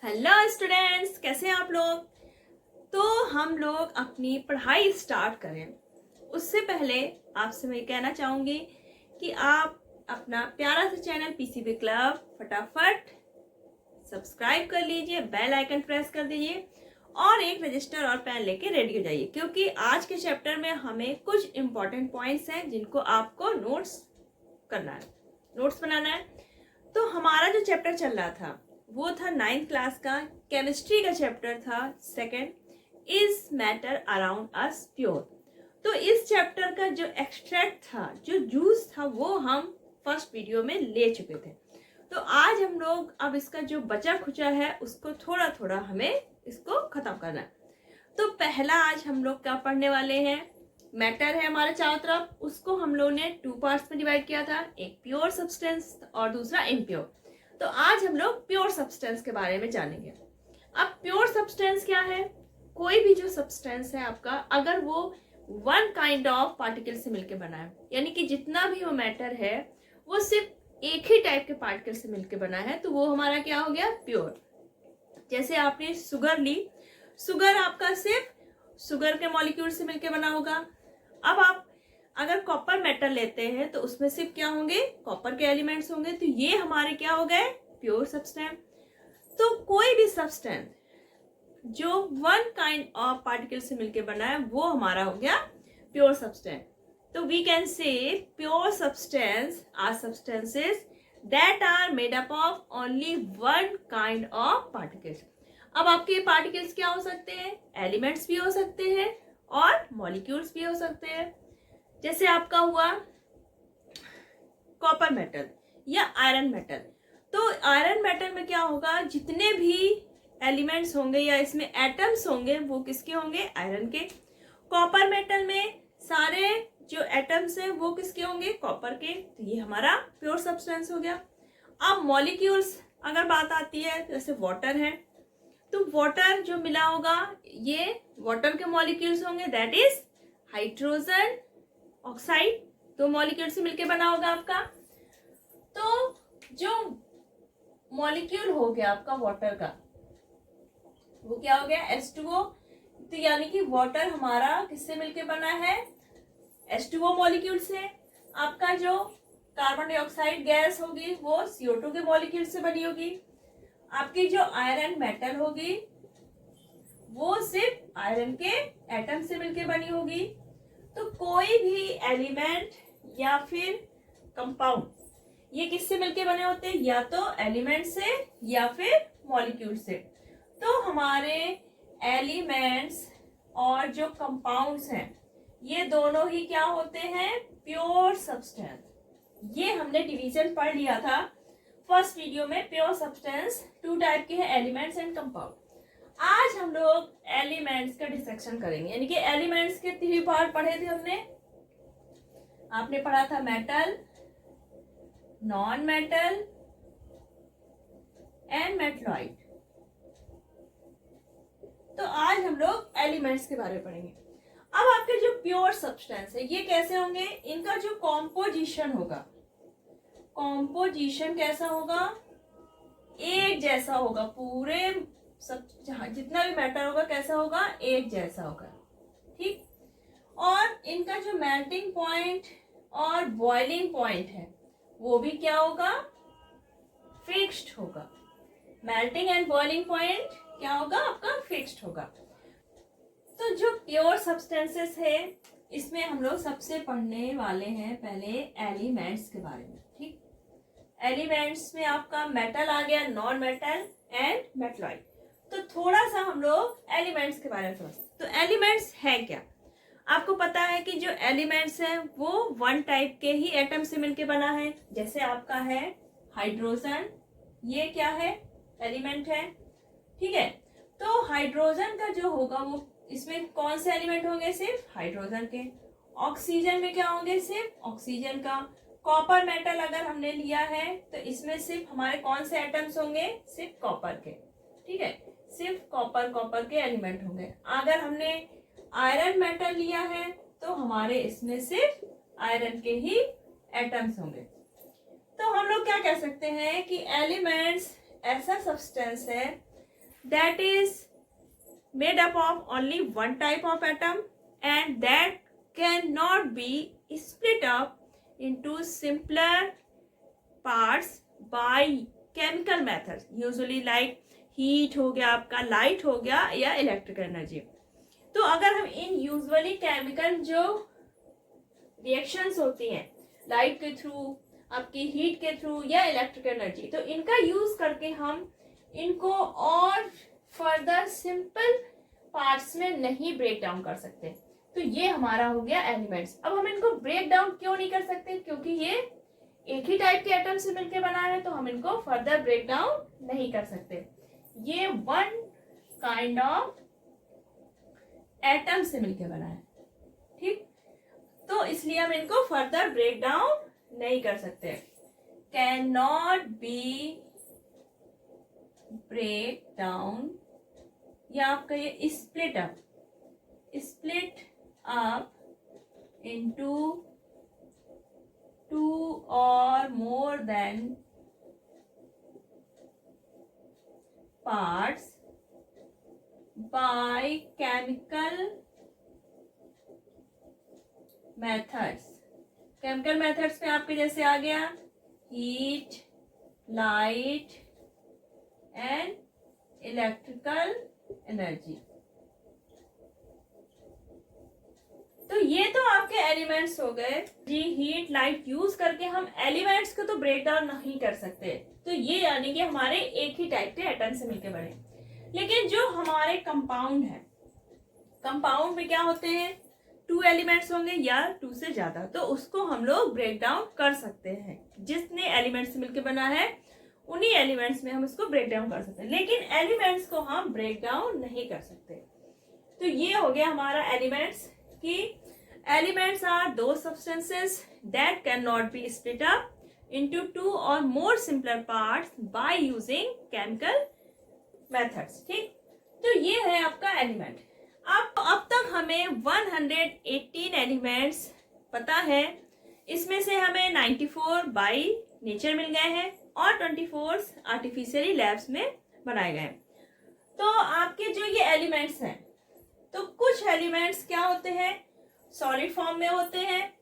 Hello students, कैसे हैं आप लोग। तो हम लोग अपनी पढ़ाई स्टार्ट करें उससे पहले आपसे मैं कहना चाहूँगी कि आप अपना प्यारा सा चैनल पीसीबी क्लब फटाफट सब्सक्राइब कर लीजिए, बेल आइकन प्रेस कर दीजिए और एक रजिस्टर और पेन लेके रेडी हो जाइए, क्योंकि आज के चैप्टर में हमें कुछ इंपॉर्टेंट पॉइंट्स हैं जिनको आपको नोट्स करना है, नोट्स बनाना है। तो हमारा जो चैप्टर चल रहा था वो था 9th क्लास का केमिस्ट्री का चैप्टर था second, is matter around us pure. तो इस चैप्टर का जो एक्सट्रैक्ट था, जो जूस था, वो हम फर्स्ट वीडियो में ले चुके थे। तो आज हम लोग अब इसका जो बचा खुचा है उसको थोड़ा थोड़ा हमें इसको खत्म करना है। तो पहला आज हम लोग क्या पढ़ने वाले हैं, मैटर है हमारे चारों तरफ, उसको हम लोग ने 2 पार्ट्स में डिवाइड किया था, एक प्योर सब्सटेंस और दूसरा इम्प्योर। तो आज हम लोग प्योर सब्सटेंस के बारे में जानेंगे। अब प्योर सब्सटेंस क्या है, कोई भी जो सब्सटेंस है आपका, अगर वो वन काइंड ऑफ पार्टिकल से मिलकर बना है, यानी कि जितना भी वो मैटर है वो सिर्फ एक ही टाइप के पार्टिकल से मिलकर बना है, तो वो हमारा क्या हो गया, प्योर। जैसे आपने शुगर ली, शुगर आपका सिर्फ शुगर के मॉलिक्यूल से मिलकर बना होगा। अब आप अगर कॉपर मेटल लेते हैं तो उसमें सिर्फ क्या होंगे, कॉपर के एलिमेंट्स होंगे, तो ये हमारे क्या हो गए, प्योर सब्सटेंस। तो कोई भी सब्सटेंस जो वन काइंड ऑफ पार्टिकल से मिलकर बना है वो हमारा हो गया प्योर सब्सटेंस। तो we can say pure substance are substances that are made up of only one kind of particles. अब आपके पार्टिकल्स क्या हो सकते हैं, एलिमेंट्स भी हो सकते हैं और मॉलिक्यूल्स भी हो सकते हैं। जैसे आपका हुआ कॉपर मेटल या आयरन मेटल। तो आयरन मेटल में क्या होगा, जितने भी एलिमेंट्स होंगे या इसमें एटम्स होंगे वो किसके होंगे, आयरन के। कॉपर मेटल में सारे जो एटम्स हैं वो किसके होंगे, कॉपर के। तो ये हमारा प्योर सब्सटेंस हो गया। अब मॉलिक्यूल्स अगर बात आती है, जैसे वाटर है, तो वाटर जो मिला होगा ये वाटर के मॉलिक्यूल्स होंगे, दैट इज हाइड्रोजन ऑक्साइड। तो मॉलिक्यूल से मिलके बना होगा आपका। तो जो मॉलिक्यूल हो गया आपका वाटर का, वो क्या हो गया, H2O। तो यानी कि वाटर हमारा किससे मिलके बना है, H2O मॉलिक्यूल से। आपका जो कार्बन डाइऑक्साइड गैस होगी वो CO2 के मॉलिक्यूल से बनी होगी। आपकी जो आयरन मेटल होगी वो सिर्फ आयरन के एटम से मिलके बनी होगी। तो कोई भी एलिमेंट या फिर कंपाउंड ये किससे मिलके बने होते हैं, या तो एलिमेंट से या फिर मॉलिक्यूल से। तो हमारे एलिमेंट्स और जो कंपाउंड्स हैं ये दोनों ही क्या होते हैं, प्योर सब्सटेंस। ये हमने डिवीजन पढ़ लिया था फर्स्ट वीडियो में। प्योर सब्सटेंस 2 टाइप के हैं, एलिमेंट्स एंड कंपाउंड। आज हम लोग एलिमेंट्स का डिसेक्शन करेंगे, यानी कि एलिमेंट्स के 3 पार्ट पढ़े थे हमने। आपने पढ़ा था metal, non metal and metalloid. तो आज हम लोग एलिमेंट्स के बारे में पढ़ेंगे। अब आपके जो प्योर सब्सटेंस है ये कैसे होंगे, इनका जो कॉम्पोजिशन होगा, कॉम्पोजिशन कैसा होगा, एक जैसा होगा। पूरे सब जितना भी मैटर होगा कैसा होगा, एक जैसा होगा, ठीक। और इनका जो मेल्टिंग पॉइंट और बॉइलिंग पॉइंट है वो भी क्या होगा, फिक्स्ड होगा। मेल्टिंग एंड बॉइलिंग पॉइंट क्या होगा आपका, फिक्स्ड होगा। तो जो प्योर सब्सटेंसेस है इसमें हम लोग सबसे पढ़ने वाले हैं पहले एलिमेंट्स के बारे में, ठीक। एलिमेंट्स में आपका मेटल आ गया, नॉन मेटल एंड मेटलॉइड। तो थोड़ा सा हम लोग एलिमेंट्स के बारे में समझते। तो एलिमेंट्स है क्या, आपको पता है कि जो एलिमेंट्स हैं वो वन टाइप के ही एटम से मिलके बना है। जैसे आपका है हाइड्रोजन, ये क्या है, एलिमेंट है, ठीक है। तो हाइड्रोजन का जो होगा वो, इसमें कौन से एलिमेंट होंगे, सिर्फ हाइड्रोजन के। ऑक्सीजन में क्या होंगे, सिर्फ ऑक्सीजन का। कॉपर मेटल अगर हमने लिया है तो इसमें सिर्फ हमारे कौन से एटम्स होंगे, सिर्फ कॉपर के, ठीक है। सिर्फ कॉपर के एलिमेंट होंगे। अगर हमने आयरन मेटल लिया है तो हमारे इसमें सिर्फ आयरन के ही एटम्स होंगे। तो हम लोग क्या कह सकते हैं कि एलिमेंट्स ऐसा सब्सटेंस है that is made up of only one type of atom and that cannot be split up into simpler parts by chemical methods, usually like heat हो गया आपका, लाइट हो गया या इलेक्ट्रिकल एनर्जी। तो अगर हम इन यूजुअली केमिकल जो रिएक्शंस होती हैं लाइट के थ्रू, आपकी हीट के थ्रू या इलेक्ट्रिकल एनर्जी, तो इनका यूज करके हम इनको और फर्दर सिंपल पार्ट्स में नहीं ब्रेक डाउन कर सकते। तो ये हमारा हो गया एलिमेंट्स। अब हम इनको ब्रेक डाउन क्यों नहीं कर सकते? क्योंकि ये एक ही टाइप के एटम से मिलकर बना है, तो हम इनको फर्दर ब्रेक डाउन नहीं कर सकते। ये वन काइंड ऑफ एटम से मिलकर बना है, ठीक। तो इसलिए हम इनको फर्दर ब्रेक डाउन नहीं कर सकते। Can not be break down, या आपका ये स्प्लिट अप इनटू टू और more than parts by chemical methods. Chemical methods में आपके जैसे आ गया heat, light and electrical energy. तो ये तो आपके एलिमेंट्स हो गए जी। हीट, लाइट यूज करके हम एलिमेंट्स को तो ब्रेक डाउन नहीं कर सकते, तो ये यानी कि हमारे एक ही टाइप के एटम से मिलकर बने। लेकिन जो हमारे कंपाउंड है, कंपाउंड में क्या होते हैं, टू एलिमेंट्स होंगे या टू से ज्यादा, तो उसको हम लोग ब्रेक डाउन कर सकते हैं। जितने एलिमेंट्स से मिलकर बना है उन्हीं एलिमेंट्स में हम इसको ब्रेक डाउन कर सकते हैं, लेकिन एलिमेंट्स को हम ब्रेक डाउन नहीं कर सकते। तो ये हो गया हमारा एलिमेंट्स कि एलिमेंट्स आर दो substances that can not B split up into two or more simpler parts by using chemical methods, ठीक। तो ये है आपका एलिमेंट। अब तक हमें 118 एलिमेंट्स पता है, इसमें से हमें 94 बाय नेचर मिल गए हैं और 24 आर्टिफिशियली लैब्स में बनाए गए। तो आपके जो ये एलिमेंट्स हैं, तो कुछ एलिमेंट्स क्या होते हैं, सॉलिड फॉर्म में होते हैं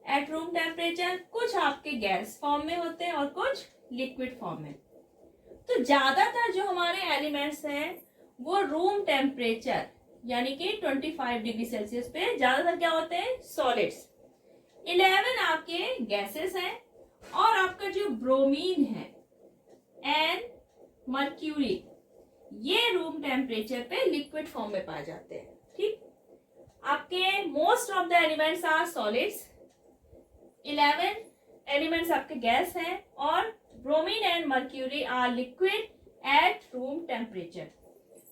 एट रूम टेम्परेचर, कुछ आपके गैस फॉर्म में होते हैं और कुछ लिक्विड फॉर्म में। तो ज्यादातर जो हमारे एलिमेंट्स हैं वो रूम टेम्परेचर यानी कि 25 डिग्री सेल्सियस पे ज्यादातर क्या होते हैं, सॉलिड्स। 11 आपके गैसेस हैं और आपका जो ब्रोमीन है एंड मर्क्यूरी, ये रूम टेम्परेचर पे लिक्विड फॉर्म में पाए जाते हैं, ठीक। आपके most of the elements are solids, 11 elements आपके गैस हैं और bromine and mercury are liquid at room temperature.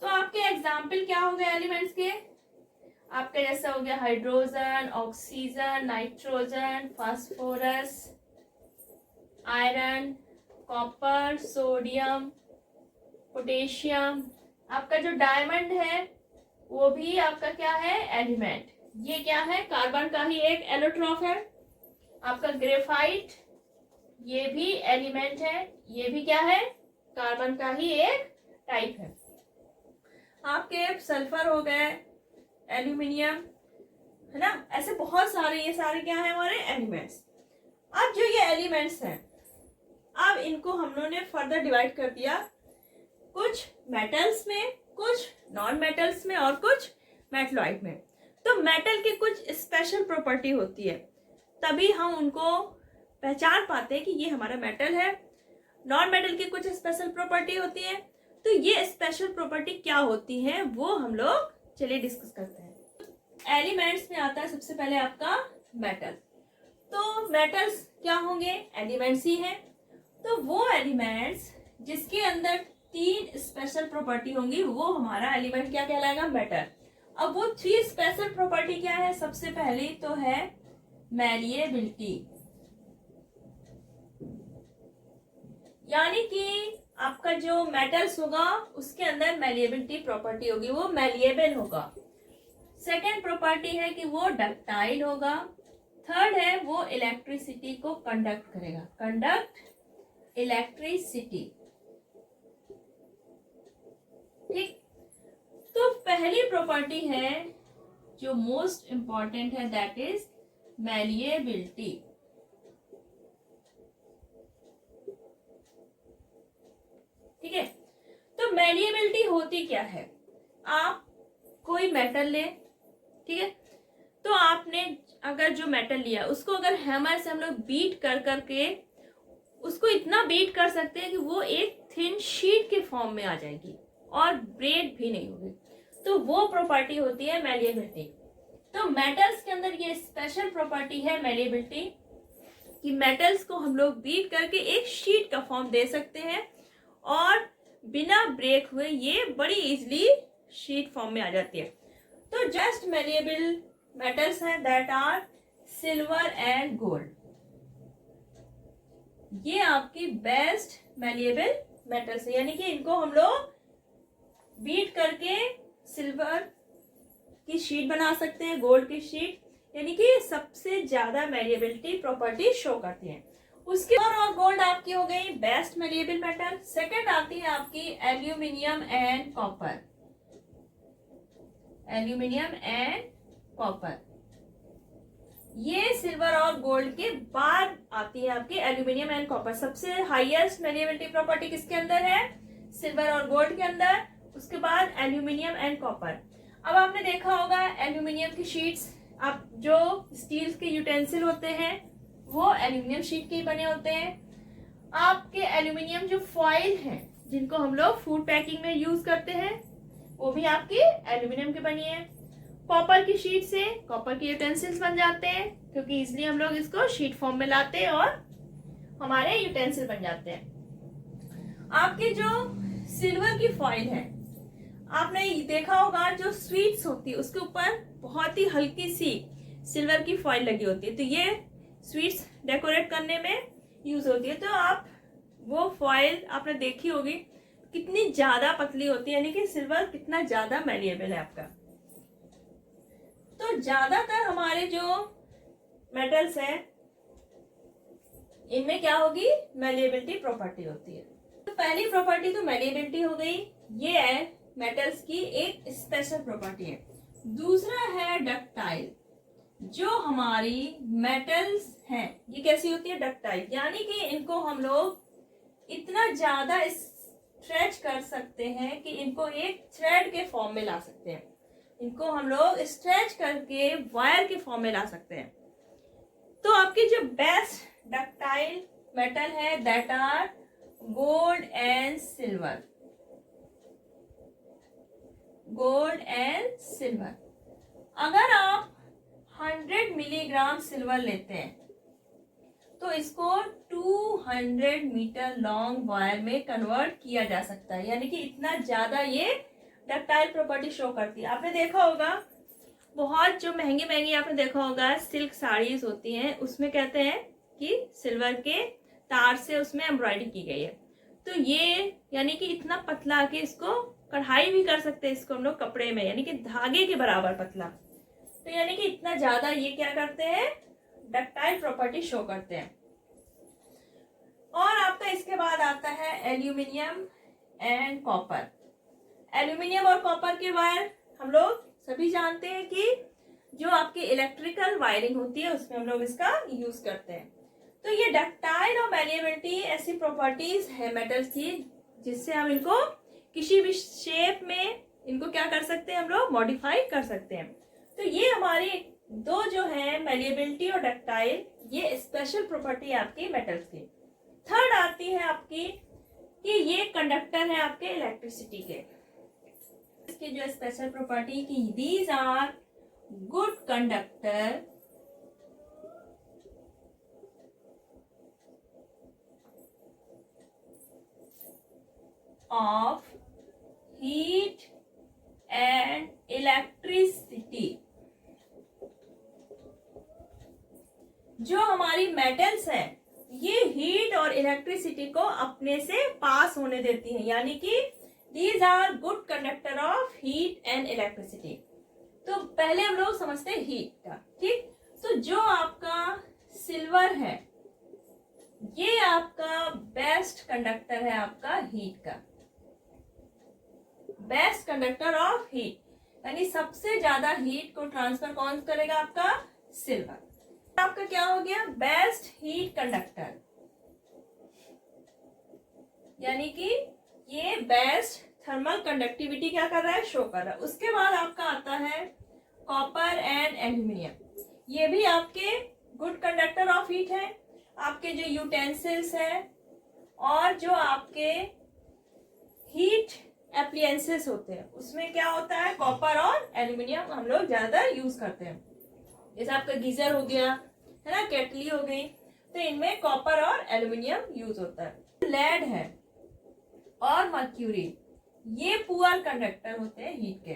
तो आपके एग्जाम्पल क्या हो गए एलिमेंट्स के, आपके जैसा हो गया hydrogen, oxygen, nitrogen, phosphorus, iron, copper, sodium, potassium. आपका जो डायमंड है वो भी आपका क्या है, एलिमेंट। ये क्या है, कार्बन का ही एक एलोट्रॉप है। आपका ग्रेफाइट, ये भी एलिमेंट है, ये भी क्या है, कार्बन का ही एक टाइप है। आपके सल्फर हो गए, एल्यूमिनियम, है ना, ऐसे बहुत सारे, ये सारे क्या है हमारे एलिमेंट्स। अब जो ये एलिमेंट्स हैं, अब इनको हम लोगों ने फर्दर डिवाइड कर दिया, कुछ मेटल्स में, कुछ नॉन मेटल्स में और कुछ मेटलॉइड में। तो मेटल की कुछ स्पेशल प्रॉपर्टी होती है, तभी हम उनको पहचान पाते हैं कि ये हमारा मेटल है। नॉन मेटल की कुछ स्पेशल प्रॉपर्टी होती है। तो ये स्पेशल प्रॉपर्टी क्या होती है वो हम लोग चलिए डिस्कस करते हैं। एलिमेंट्स में आता है सबसे पहले आपका मेटल। तो मेटल्स क्या होंगे, एलिमेंट्स ही हैं। तो वो एलिमेंट्स जिसके अंदर 3 स्पेशल प्रॉपर्टी होंगी वो हमारा एलिमेंट क्या कहलाएगा, मेटल। अब वो 3 स्पेशल प्रॉपर्टी क्या है, सबसे पहली तो है मैलिएबिलिटी, यानी कि आपका जो मेटल्स होगा उसके अंदर मैलिएबिलिटी प्रॉपर्टी होगी, वो मैलिएबल होगा। सेकेंड प्रॉपर्टी है कि वो डक्टाइल होगा। थर्ड है वो इलेक्ट्रिसिटी को कंडक्ट करेगा, कंडक्ट इलेक्ट्रिसिटी। पहली प्रॉपर्टी है जो मोस्ट इंपॉर्टेंट है, दैट इज मैलिएबिलिटी। ठीक है, तो मैलिएबिलिटी होती क्या है? आप कोई मेटल ले, ठीक है, तो आपने अगर जो मेटल लिया उसको अगर हैमर से हम लोग बीट कर करके उसको इतना बीट कर सकते हैं कि वो एक थिन शीट के फॉर्म में आ जाएगी और ब्रेक भी नहीं होगी, तो वो प्रॉपर्टी होती है मैलिएबिलिटी। तो मेटल्स के अंदर ये स्पेशल प्रॉपर्टी है मैलिएबिलिटी कि मेटल्स को हम लोग बीट करके एक शीट का फॉर्म दे सकते हैं और बिना ब्रेक हुए ये बड़ी इजीली शीट फॉर्म में आ जाती है। तो जस्ट मैलिएबल मेटल्स हैं that are silver and gold, ये आपकी बेस्ट मैलिएबल मेटल्स है, यानी कि इनको हम लोग बीट करके सिल्वर की शीट बना सकते हैं, गोल्ड की शीट, यानी कि सबसे ज्यादा मैलिएबिलिटी प्रॉपर्टी शो करती है। उसके और गोल्ड आपकी हो गई बेस्ट मैलिएबल मेटल। सेकंड आती है आपकी aluminium and copper. Aluminium and copper ये सिल्वर और गोल्ड के बाद आती है आपकी एल्यूमिनियम एंड कॉपर। सबसे हाईएस्ट मैलिएबिलिटी प्रॉपर्टी किसके अंदर है? सिल्वर और गोल्ड के अंदर। उसके बाद एल्यूमिनियम एंड कॉपर। अब आपने देखा होगा एल्यूमिनियम की शीट्स, आप जो स्टील के यूटेंसिल होते हैं वो एल्यूमिनियम शीट के ही बने होते हैं। आपके एल्यूमिनियम जो फॉइल हैं जिनको हम लोग फूड पैकिंग में यूज करते हैं वो भी आपकी एल्यूमिनियम की बनी है। कॉपर की शीट से कॉपर के यूटेंसिल्स बन जाते हैं क्योंकि इसलिए हम लोग इसको शीट फॉर्म में लाते हैं और हमारे यूटेंसिल बन जाते हैं। आपकी जो सिल्वर की फॉइल है आपने देखा होगा जो स्वीट्स होती है उसके ऊपर बहुत ही हल्की सी सिल्वर की फॉइल लगी होती है, तो ये स्वीट्स डेकोरेट करने में यूज होती है। तो आप वो फॉइल आपने देखी होगी कितनी ज्यादा पतली होती है, यानी कि सिल्वर कितना ज्यादा मैलिएबल है आपका। तो ज्यादातर हमारे जो मेटल्स हैं इनमें क्या होगी? मैलिएबिलिटी प्रॉपर्टी होती है। तो पहली प्रॉपर्टी तो मैलिएबिलिटी हो गई, ये है मेटल्स की एक स्पेशल प्रॉपर्टी है। दूसरा है डक्टाइल। जो हमारी मेटल्स हैं ये कैसी होती है? डक्टाइल, यानी कि इनको हम लोग इतना ज्यादा स्ट्रेच कर सकते हैं कि इनको एक थ्रेड के फॉर्म में ला सकते हैं, इनको हम लोग स्ट्रेच करके वायर के फॉर्म में ला सकते हैं। तो आपकी जो बेस्ट डक्टाइल मेटल है that are gold and silver. Gold and silver. अगर आप 100 मिलीग्राम सिल्वर लेते हैं तो इसको 200 मीटर लॉन्ग वायर में कन्वर्ट किया जा सकता है, यानी कि इतना ज्यादा ये डक्टाइल प्रॉपर्टी शो करती है। आपने देखा होगा बहुत जो महंगी महंगी आपने देखा होगा सिल्क साड़ीज होती हैं उसमें कहते हैं कि सिल्वर के तार से उसमें एम्ब्रॉयडरी की गई है। तो ये यानी कि इतना पतला कि इसको कढ़ाई भी कर सकते हैं इसको हम लोग कपड़े में, यानी कि धागे के बराबर पतला। तो यानी कि इतना ज्यादा ये क्या करते हैं? डक्टाइल प्रॉपर्टी शो करते हैं। और आपका इसके बाद आता है एल्यूमिनियम एंड कॉपर। एल्यूमिनियम और कॉपर के वायर हम लोग सभी जानते हैं कि जो आपकी इलेक्ट्रिकल वायरिंग होती है उसमें हम लोग इसका यूज करते हैं। तो ये डक्टाइल और मैलिएबिलिटी ऐसी प्रॉपर्टीज है मेटल्स की जिससे हम इनको किसी भी शेप में इनको क्या कर सकते हैं? हम लोग मॉडिफाई कर सकते हैं। तो ये हमारी दो जो है मैलिएबिलिटी और डक्टाइल, ये स्पेशल प्रॉपर्टी है आपकी मेटल्स की। थर्ड आती है आपकी कि ये कंडक्टर है आपके इलेक्ट्रिसिटी के। इसकी जो स्पेशल प्रॉपर्टी की these are good conductor of heat and electricity. जो हमारी मेटल्स है ये हीट और इलेक्ट्रिसिटी को अपने से पास होने देती है, यानी कि these are good conductor of heat and electricity. तो पहले हम लोग समझते हैं हीट का, ठीक। तो जो आपका सिल्वर है ये आपका बेस्ट कंडक्टर है आपका हीट का, बेस्ट कंडक्टर ऑफ हीट। यानी सबसे ज्यादा हीट को ट्रांसफर कौन करेगा? आपका सिल्वर। आपका क्या हो गया? बेस्ट हीट कंडक्टर, यानी कि ये बेस्ट थर्मल कंडक्टिविटी क्या कर रहा है? शो कर रहा है। उसके बाद आपका आता है कॉपर एंड एल्यूमिनियम। ये भी आपके गुड कंडक्टर ऑफ हीट है। आपके जो यूटेंसिल्स है और जो आपके हीट एप्लियंसेस होते हैं उसमें क्या होता है? कॉपर और एल्यूमिनियम हम लोग ज्यादा यूज करते हैं। जैसे आपका गीजर हो गया है ना, केटली हो गई, तो इनमें कॉपर और एल्यूमिनियम यूज होता है। लेड है और मर्क्यूरी, ये पुअर कंडक्टर होते हैं हीट के,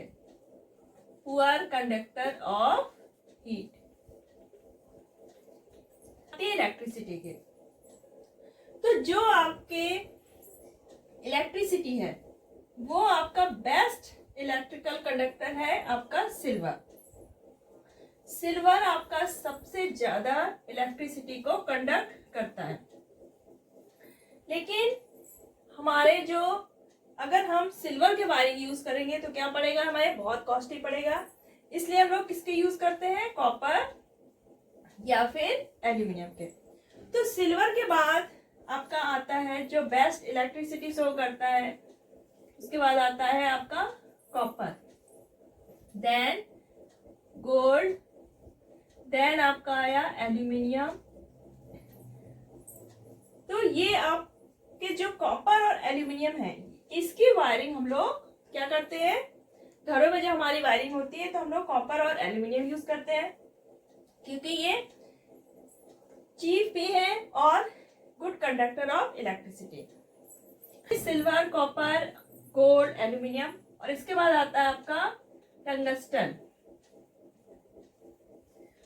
poor conductor of heat. Electricity के, तो जो आपके इलेक्ट्रिसिटी है वो आपका बेस्ट इलेक्ट्रिकल कंडक्टर है आपका सिल्वर। सिल्वर आपका सबसे ज्यादा इलेक्ट्रिसिटी को कंडक्ट करता है। लेकिन हमारे जो, अगर हम सिल्वर के वायरिंग यूज करेंगे तो क्या पड़ेगा? हमें बहुत कॉस्टली पड़ेगा। इसलिए हम लोग किसके यूज करते हैं? कॉपर या फिर एल्यूमिनियम के। तो सिल्वर के बाद आपका आता है जो बेस्ट इलेक्ट्रिसिटी शो करता है, उसके बाद आता है आपका कॉपर, देन गोल्ड, देन आपका आया एल्यूमिनियम। तो ये आपके जो कॉपर और एल्यूमिनियम है इसकी वायरिंग हम लोग क्या करते हैं? घरों में जो हमारी वायरिंग होती है तो हम लोग कॉपर और एल्यूमिनियम यूज करते हैं, क्योंकि ये चीप भी है और good conductor of electricity. Silver, copper, gold, aluminium, और इसके बाद आता है आपका टंगस्टन।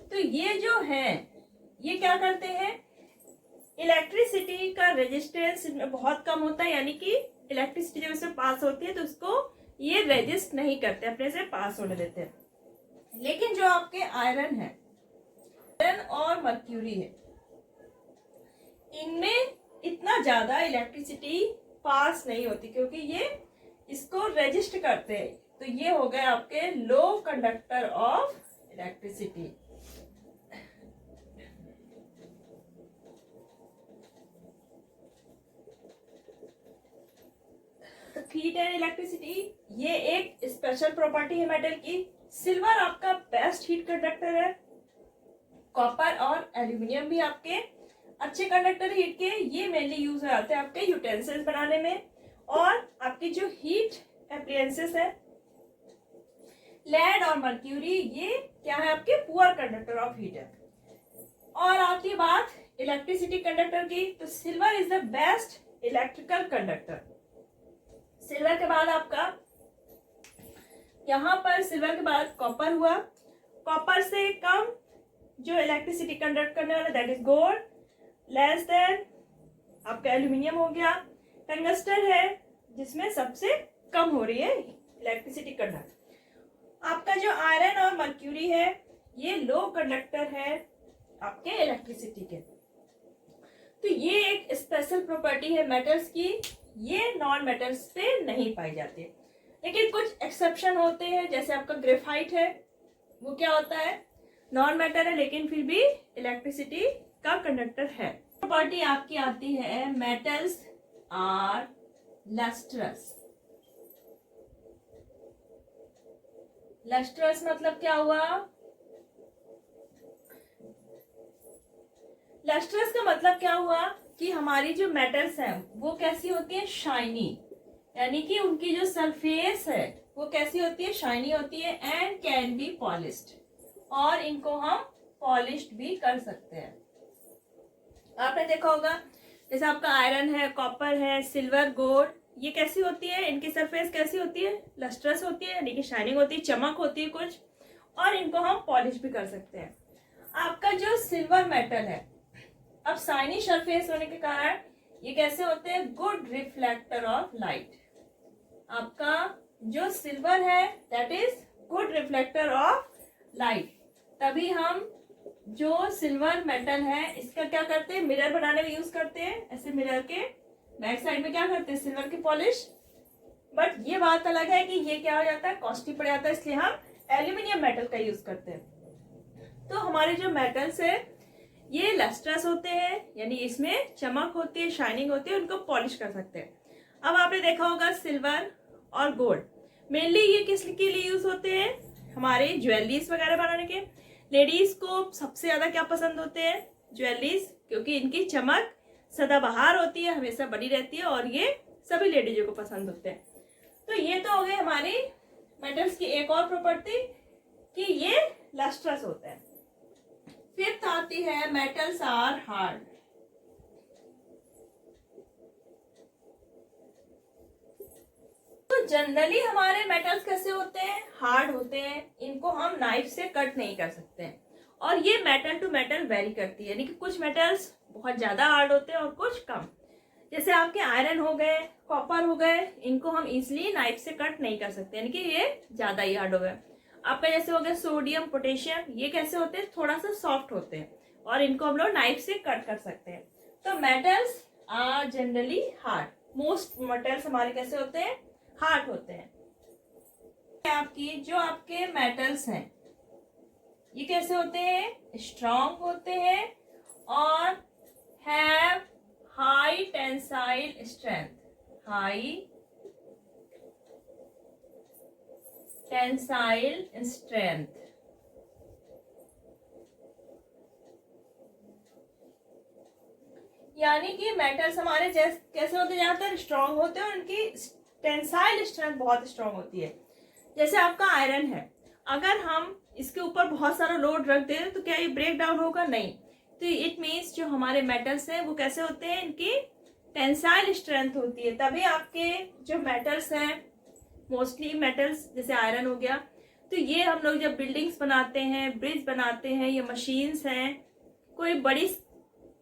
तो ये जो है ये क्या करते हैं? इलेक्ट्रिसिटी का रेजिस्टेंस इनमें बहुत कम होता है, यानी कि इलेक्ट्रिसिटी जब इसमें पास होती है तो उसको ये रेजिस्ट नहीं करते, अपने से पास होने देते हैं। लेकिन जो आपके आयरन है, आयरन और मर्क्यूरी है, इनमें इतना ज्यादा इलेक्ट्रिसिटी पास नहीं होती क्योंकि ये इसको रेजिस्ट करते हैं। तो ये हो गए आपके low conductor of electricity. Heat and electricity, ये एक स्पेशल प्रॉपर्टी है मेटल की। सिल्वर आपका बेस्ट हीट कंडक्टर है, कॉपर और एल्यूमिनियम भी आपके अच्छे कंडक्टर हीट के। ये मेनली यूज हो जाते हैं आपके यूटेंसिल्स बनाने में और आपकी जो हीट एप्लियंसेस है। लेड और मर्क्यूरी ये क्या है? आपके पुअर कंडक्टर ऑफ हीट है। और आती बात इलेक्ट्रिसिटी कंडक्टर की, तो silver is the best electrical conductor. Silver के बाद आपका यहाँ पर सिल्वर के बाद कॉपर हुआ। कॉपर से कम जो इलेक्ट्रिसिटी कंडक्ट करने वाला that is gold, less than आपका एल्यूमिनियम हो गया। टंगस्टन है जिसमें सबसे कम हो रही है इलेक्ट्रिसिटी कंडक्ट। आपका जो आयरन और मर्क्यूरी है ये लो कंडक्टर है आपके इलेक्ट्रिसिटी के। तो ये एक स्पेशल प्रॉपर्टी है मेटल्स की, ये नॉन मेटल्स पे नहीं पाई जाती। लेकिन कुछ एक्सेप्शन होते हैं, जैसे आपका ग्रेफाइट है, वो क्या होता है? नॉन मेटल है लेकिन फिर भी इलेक्ट्रिसिटी का कंडक्टर है। प्रॉपर्टी आपकी आती है मेटल्स आर लस्ट्रस। लस्ट्रस मतलब क्या हुआ? लस्ट्रस का मतलब क्या हुआ कि हमारी जो मेटल्स हैं वो कैसी होती है? शाइनी, यानी कि उनकी जो सरफेस है वो कैसी होती है? शाइनी होती है एंड कैन बी पॉलिश्ड, और इनको हम पॉलिश्ड भी कर सकते हैं। आपने देखा होगा जैसे आपका आयरन है, कॉपर है, सिल्वर, गोल्ड, ये कैसी होती है? इनकी सरफेस कैसी होती है? लस्ट्रस होती है, यानी कि शाइनिंग होती है, चमक होती है कुछ, और इनको हम पॉलिश भी कर सकते हैं। आपका जो सिल्वर मेटल है, अब शाइनी सरफेस होने के कारण ये कैसे होते हैं? Good reflector of light. आपका जो सिल्वर है that is good reflector of light. तभी हम जो सिल्वर मेटल है इसका क्या करते हैं? मिरर बनाने में यूज करते हैं। ऐसे मिरर के बैक साइड में क्या करते हैं? सिल्वर की पॉलिश बट ये बात अलग है कि ये क्या हो जाता है, कॉस्टली पड़ जाता है, इसलिए हम एल्यूमिनियम मेटल का यूज करते हैं। तो हमारे जो मेटल्स है ये लस्ट्रस होते हैं, यानी इसमें चमक होती है, शाइनिंग होती है, उनको पॉलिश कर सकते हैं। अब आपने देखा होगा सिल्वर और गोल्ड, मेनली ये किस के लिए यूज होते हैं, हमारे ज्वेलरीज वगैरह बनाने के। लेडीज को सबसे ज्यादा क्या पसंद होते हैं, ज्वेलरीज, क्योंकि इनकी चमक सदाबहार होती है, हमेशा बनी रहती है, और ये सभी लेडीजों को पसंद होते हैं। तो ये तो हो गए हमारी मेटल्स की एक और प्रॉपर्टी कि ये लस्ट्रस होते हैं। फिफ्थ आती है मेटल्स आर हार्ड। तो जनरली हमारे मेटल्स कैसे होते हैं, हार्ड होते हैं, इनको हम नाइफ से कट नहीं कर सकते हैं, और ये मेटल टू मेटल वेरी करती है, यानी कि कुछ मेटल्स बहुत ज्यादा हार्ड होते हैं और कुछ कम। जैसे आपके आयरन हो गए, कॉपर हो गए, इनको हम इजिली नाइफ से कट नहीं कर सकते, यानी कि ये ज्यादा ही हार्ड हो गए। आपका जैसे हो गया सोडियम, पोटेशियम, ये कैसे होते हैं, थोड़ा सा सॉफ्ट होते हैं, और इनको हम लोग नाइफ से कट कर सकते हैं। तो metals are generally hard, most metals हमारे कैसे होते हैं, हार्ड होते हैं। आपकी जो आपके मेटल्स हैं ये कैसे होते हैं, स्ट्रॉन्ग होते हैं और have high tensile strength, high tensile strength. यानी कि मेटल्स हमारे कैसे होते जाते हैं, स्ट्रॉन्ग होते हैं, और उनकी टेंसाइल स्ट्रेंथ बहुत स्ट्रॉन्ग होती है। जैसे आपका आयरन है, अगर हम इसके ऊपर बहुत सारा लोड रख दें तो क्या ये ब्रेक डाउन होगा, नहीं। तो इट मीन्स जो हमारे मेटल्स हैं वो कैसे होते हैं, इनकी टेंसाइल स्ट्रेंथ होती है, तभी आपके जो मेटल्स हैं, मोस्टली मेटल्स जैसे आयरन हो गया, तो ये हम लोग जब बिल्डिंग्स बनाते हैं, ब्रिज बनाते हैं, या मशीन्स हैं, कोई बड़ी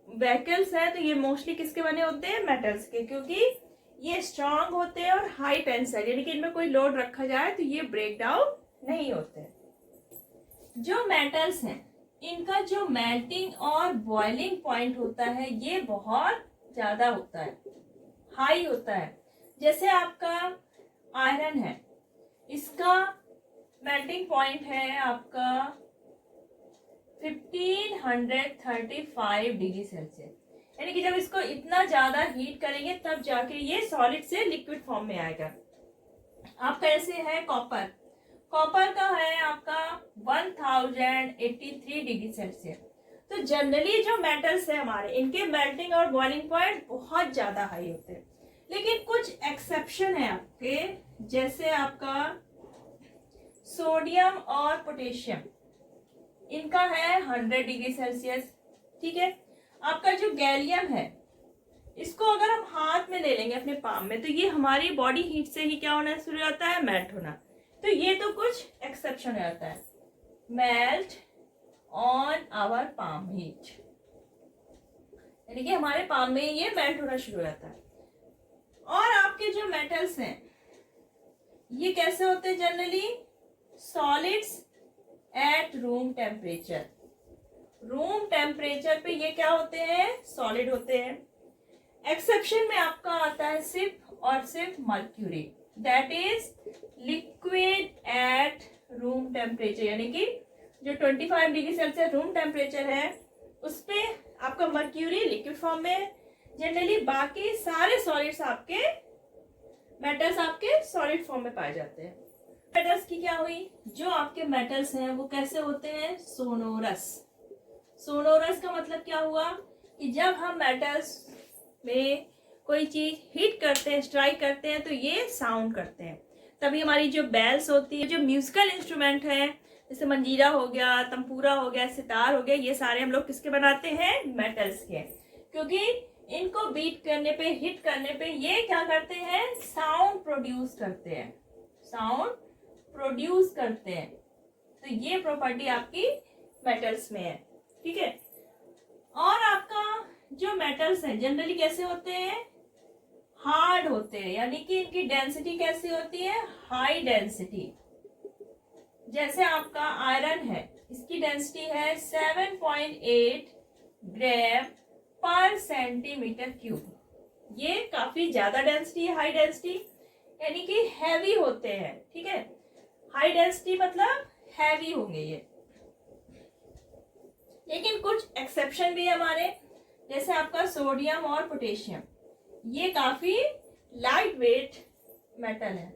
व्हीकल्स है, तो ये मोस्टली किसके बने होते हैं, मेटल्स के, क्योंकि ये स्ट्रांग होते हैं और हाई टेंसाइल, यानी कि इनमें कोई लोड रखा जाए तो ये ब्रेक डाउन नहीं होते। जो मेटल्स हैं इनका जो मेल्टिंग और बॉइलिंग पॉइंट होता है ये बहुत ज्यादा होता है, हाई होता है। जैसे आपका आयरन है, इसका मेल्टिंग पॉइंट है आपका 1535 डिग्री सेल्सियस, यानी कि जब इसको इतना ज्यादा हीट करेंगे तब जाके ये सॉलिड से लिक्विड फॉर्म में आएगा। आपका ऐसे है कॉपर, कॉपर का है आपका 1083 डिग्री सेल्सियस। तो जनरली जो मेटल्स है हमारे, इनके मेल्टिंग और बॉइलिंग पॉइंट बहुत ज्यादा हाई होते हैं, लेकिन कुछ एक्सेप्शन है आपके, जैसे आपका सोडियम और पोटेशियम, इनका है 100 डिग्री सेल्सियस, ठीक है। आपका जो गैलियम है, इसको अगर हम हाथ में ले लेंगे अपने पाम में, तो ये हमारी बॉडी हीट से ही क्या होना शुरू होता है, मेल्ट होना। तो ये तो कुछ एक्सेप्शन हो जाता है, melt on our palm heat, यानी कि हमारे पाम में ये मेल्ट होना शुरू हो जाता है। और आपके जो मेटल्स हैं ये कैसे होते हैं, generally solids eight room temperature, room temperature पे ये क्या होते हैं, सॉलिड होते हैं। एक्सेप्शन में आपका आता है सिर्फ और सिर्फ mercury, that is liquid at room temperature, यानी कि जो 25 डिग्री सेल्सियस रूम टेम्परेचर है उस पे आपका मर्क्यूरी लिक्विड फॉर्म में। जनरली बाकी सारे सॉलिड्स आपके मेटल्स आपके सॉलिड फॉर्म में पाए जाते हैं। मेटल्स की क्या हुई, जो आपके मेटल्स हैं वो कैसे होते हैं, सोनोरस। सोनोरस का मतलब क्या हुआ कि जब हम मेटल्स में कोई चीज हिट करते हैं, स्ट्राइक करते हैं, तो ये साउंड करते हैं। तभी हमारी जो बेल्स होती है, जो म्यूजिकल इंस्ट्रूमेंट है, जैसे मंजीरा हो गया, तंपूरा हो गया, सितार हो गया, ये सारे हम लोग किसके बनाते हैं, मेटल्स के, क्योंकि इनको बीट करने पे, हिट करने पे ये क्या करते हैं, साउंड प्रोड्यूस करते हैं, साउंड प्रोड्यूस करते हैं। तो ये प्रॉपर्टी आपकी मेटल्स में है, ठीक है। और आपका जो मेटल्स है जनरली कैसे होते हैं, हार्ड होते हैं, यानी कि इनकी डेंसिटी कैसी होती है, हाई डेंसिटी। जैसे आपका आयरन है, इसकी डेंसिटी है 7.8 ग्राम पर सेंटीमीटर क्यूब, ये काफी ज्यादा डेंसिटी है, हाई डेंसिटी। यानी कि हैवी होते हैं, ठीक है। हाई डेंसिटी मतलब हैवी होंगे ये। लेकिन कुछ एक्सेप्शन भी है हमारे, जैसे आपका सोडियम और पोटेशियम, ये काफी लाइट वेट मेटल है,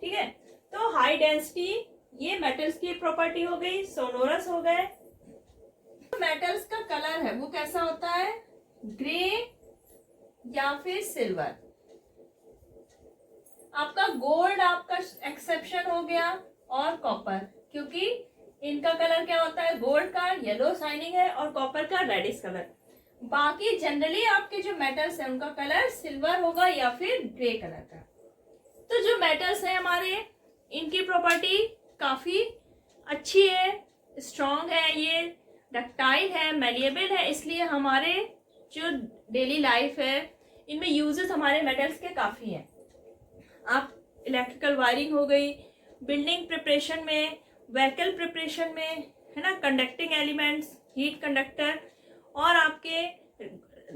ठीक है। तो हाई डेंसिटी ये मेटल्स की प्रॉपर्टी हो गई, सोनोरस हो गए। मेटल्स का कलर है वो कैसा होता है, ग्रे या फिर सिल्वर। आपका गोल्ड आपका एक्सेप्शन हो गया, और कॉपर, क्योंकि इनका कलर क्या होता है, गोल्ड का येलो शाइनिंग है और कॉपर का रेडिश कलर। बाकी जनरली आपके जो मेटल्स हैं उनका कलर सिल्वर होगा या फिर ग्रे कलर का। तो जो मेटल्स हैं हमारे, इनकी प्रॉपर्टी काफी अच्छी है, स्ट्रॉन्ग है, ये डक्टाइल है, मैलिएबल है, इसलिए हमारे जो डेली लाइफ है इनमें यूजेस हमारे मेटल्स के काफी हैं। आप इलेक्ट्रिकल वायरिंग हो गई, बिल्डिंग प्रिपरेशन में, व्हीकल प्रिपरेशन में, है ना, कंडक्टिंग एलिमेंट्स, हीट कंडक्टर, और आपके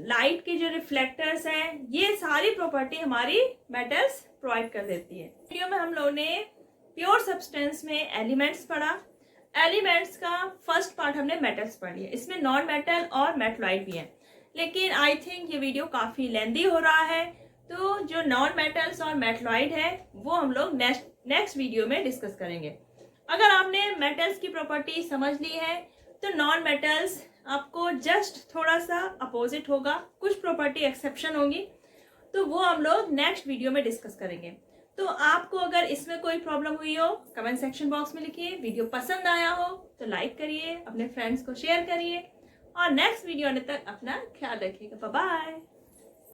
लाइट के जो रिफ्लेक्टर्स हैं, ये सारी प्रॉपर्टी हमारी मेटल्स प्रोवाइड कर देती है। वीडियो में हम लोगों ने प्योर सब्सटेंस में एलिमेंट्स पढ़ा। एलिमेंट्स का फर्स्ट पार्ट हमने मेटल्स पढ़ लिया, इसमें नॉन मेटल और मेटलॉइड भी है। लेकिन आई थिंक ये वीडियो काफी लेंदी हो रहा है, तो जो नॉन मेटल्स और मेटलॉइड है वो हम लोग नेक्स्ट वीडियो में डिस्कस करेंगे। अगर आपने मेटल्स की प्रॉपर्टी समझ ली है तो नॉन मेटल्स आपको जस्ट थोड़ा सा अपोजिट होगा, कुछ प्रॉपर्टी एक्सेप्शन होगी, तो वो हम लोग नेक्स्ट वीडियो में डिस्कस करेंगे। तो आपको अगर इसमें कोई प्रॉब्लम हुई हो कमेंट सेक्शन बॉक्स में लिखिए। वीडियो पसंद आया हो तो लाइक करिए, अपने फ्रेंड्स को शेयर करिए, और नेक्स्ट वीडियो आने तक अपना ख्याल रखिएगा। Bye bye.